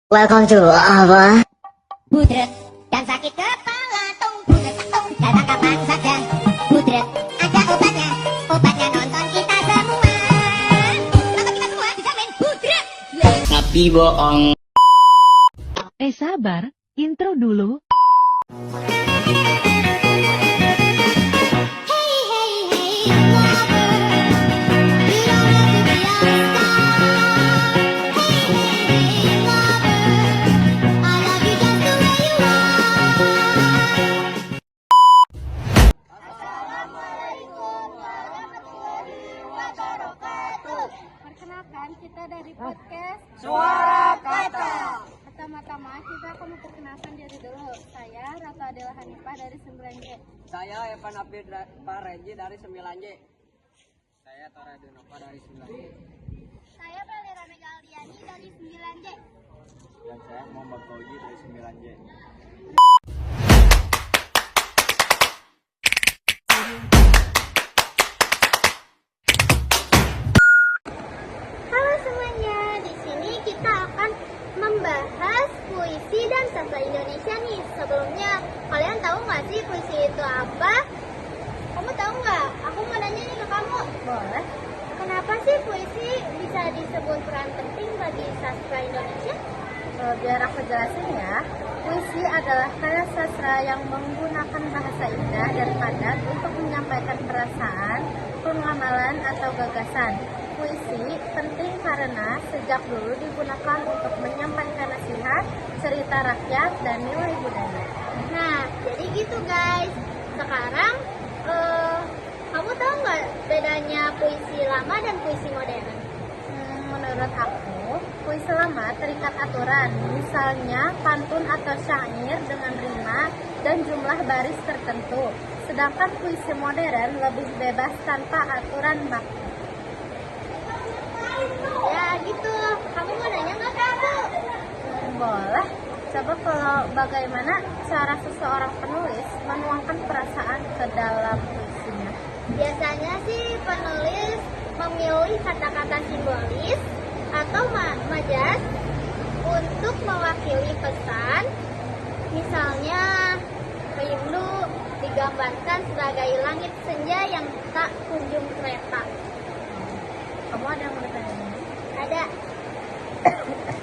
Welcome to apa? Budret dan sakit kepala budret datang kapan saja. Budret ada obatnya, obatnya nonton kita semua. Nonton kita semua dijamin budret. Tapi bohong. Sabar, intro dulu. Perkenalkan, kita dari podcast Suara Kata. Pertama-tama kita akan memperkenalkan diri dulu. Saya Ratu Adela Hanifah dari 9J. Saya Evan Abdi Parenji dari 9J. Saya Tora Denova dari 9J. Saya Valera Megaldiani dari 9J. Dan saya Muhammad Fauji dari 9J. Halo semuanya, di sini kita akan membahas puisi dan sastra Indonesia nih. Sebelumnya, kalian tahu nggak sih puisi itu apa? Kamu tahu nggak? Aku mau nanya nih ke kamu. Boleh. Kenapa sih puisi bisa disebut peran penting bagi sastra Indonesia? Biar aku jelasin ya. Puisi adalah karya sastra yang menggunakan bahasa indah dan padat untuk menyampaikan perasaan, pengamalan, atau gagasan. Puisi penting karena sejak dulu digunakan untuk menyampaikan nasihat, cerita rakyat, dan nilai budaya. Nah, jadi gitu guys. Sekarang, kamu tahu nggak bedanya puisi lama dan puisi modern? Menurut aku, puisi lama terikat aturan, misalnya pantun atau syair dengan rima dan jumlah baris tertentu. Sedangkan puisi modern lebih bebas tanpa aturan baku. Ya gitu, kamu mau nanya nggak kamu? Boleh. Coba kalau bagaimana cara seseorang penulis menuangkan perasaan ke dalam puisinya? Biasanya sih penulis memilih kata-kata simbolis atau majas untuk mewakili pesan. Misalnya rindu digambarkan sebagai langit senja yang tak kunjung kereta. Kamu ada yang mau ditanya? Ada.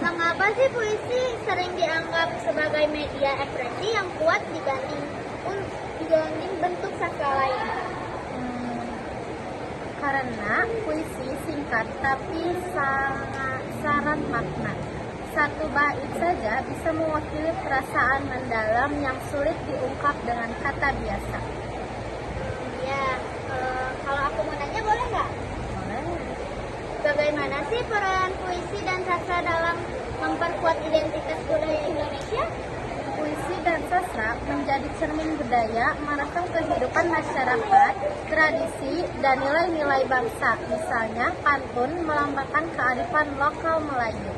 Mengapa sih puisi sering dianggap sebagai media ekspresi yang kuat dibanding bentuk sastra lain? Karena puisi singkat tapi sangat syarat makna. Satu bait saja bisa mewakili perasaan mendalam yang sulit diungkap dengan kata biasa. Ya, kalau aku mau nanya boleh nggak? Boleh. Bagaimana sih peran puisi dan sastra dalam memperkuat identitas budaya Indonesia? Puisi dan sastra menjadi cermin budaya, merekam kehidupan masyarakat, tradisi, dan nilai-nilai bangsa. Misalnya, pantun melambangkan kearifan lokal Melayu.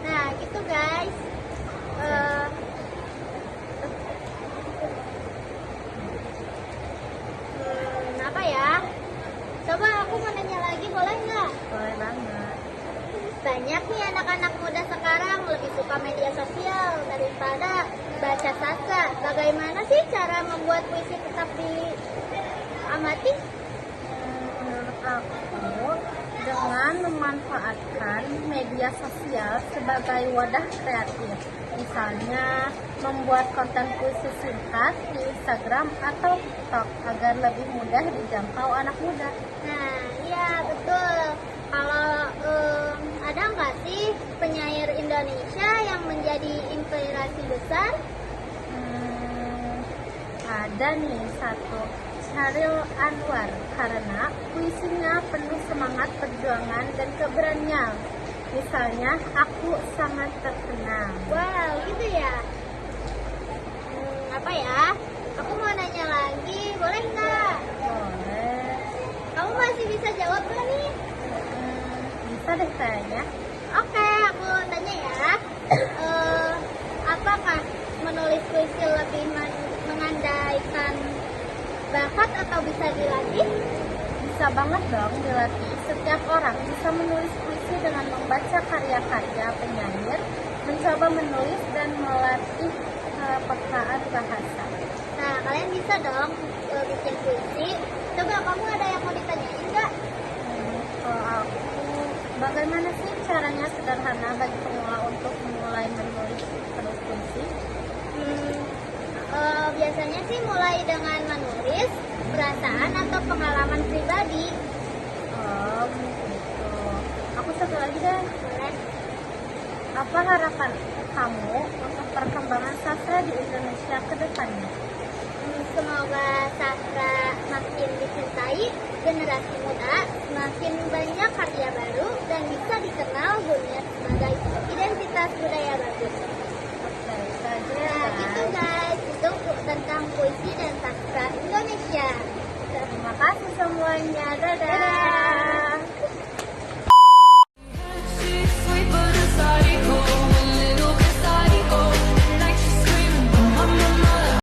Nah, gitu guys. Apa ya? Coba aku mau nanya lagi, boleh nggak? Boleh banget. Banyak nih anak-anak muda sekarang lebih suka media sosial daripada baca sastra. Bagaimana sih cara membuat puisi tetap diamati? Menurut aku, dengan memanfaatkan media sosial sebagai wadah kreatif. Misalnya, membuat konten puisi singkat di Instagram atau TikTok agar lebih mudah dijangkau anak muda. Nah, iya betul. Kalau ada nggak sih penyair Indonesia yang menjadi inspirasi besar? Ada nih satu, Chairil Anwar, karena puisinya penuh semangat perjuangan dan keberanian. Misalnya, aku sangat terkenal. Wow, gitu ya? Apa ya? Aku mau nanya lagi, boleh nggak? Boleh. Kamu masih bisa jawab nggak nih? Bisa deh kayaknya. Oke, aku tanya ya. Apakah menulis puisi lebih mengandaikan bakat atau bisa dilatih? Bisa banget dong dilatih. Setiap orang bisa menulis puisi dengan membaca karya-karya penyair mencoba menulis dan melatih kepekaan bahasa. Nah, kalian bisa dong bikin puisi. Coba kamu ada yang mau ditanyain nggak? Kalau aku, bagaimana sih caranya sederhana bagi pemula untuk memulai menulis puisi? Biasanya sih mulai dengan menulis perasaan atau pengalaman pribadi. Oh, gitu. Aku satu lagi deh. Boleh. Apa harapan kamu untuk perkembangan sastra di Indonesia ke depannya? Semoga sastra makin dicintai, generasi muda semakin banyak karya baru dan bisa dikenal dunia sebagai identitas budaya bagus. Oke, itu aja ya, Nah, guys. itu guys, itu tentang puisi dan sastra Indonesia. Terima kasih semuanya. Dadah. Dadah.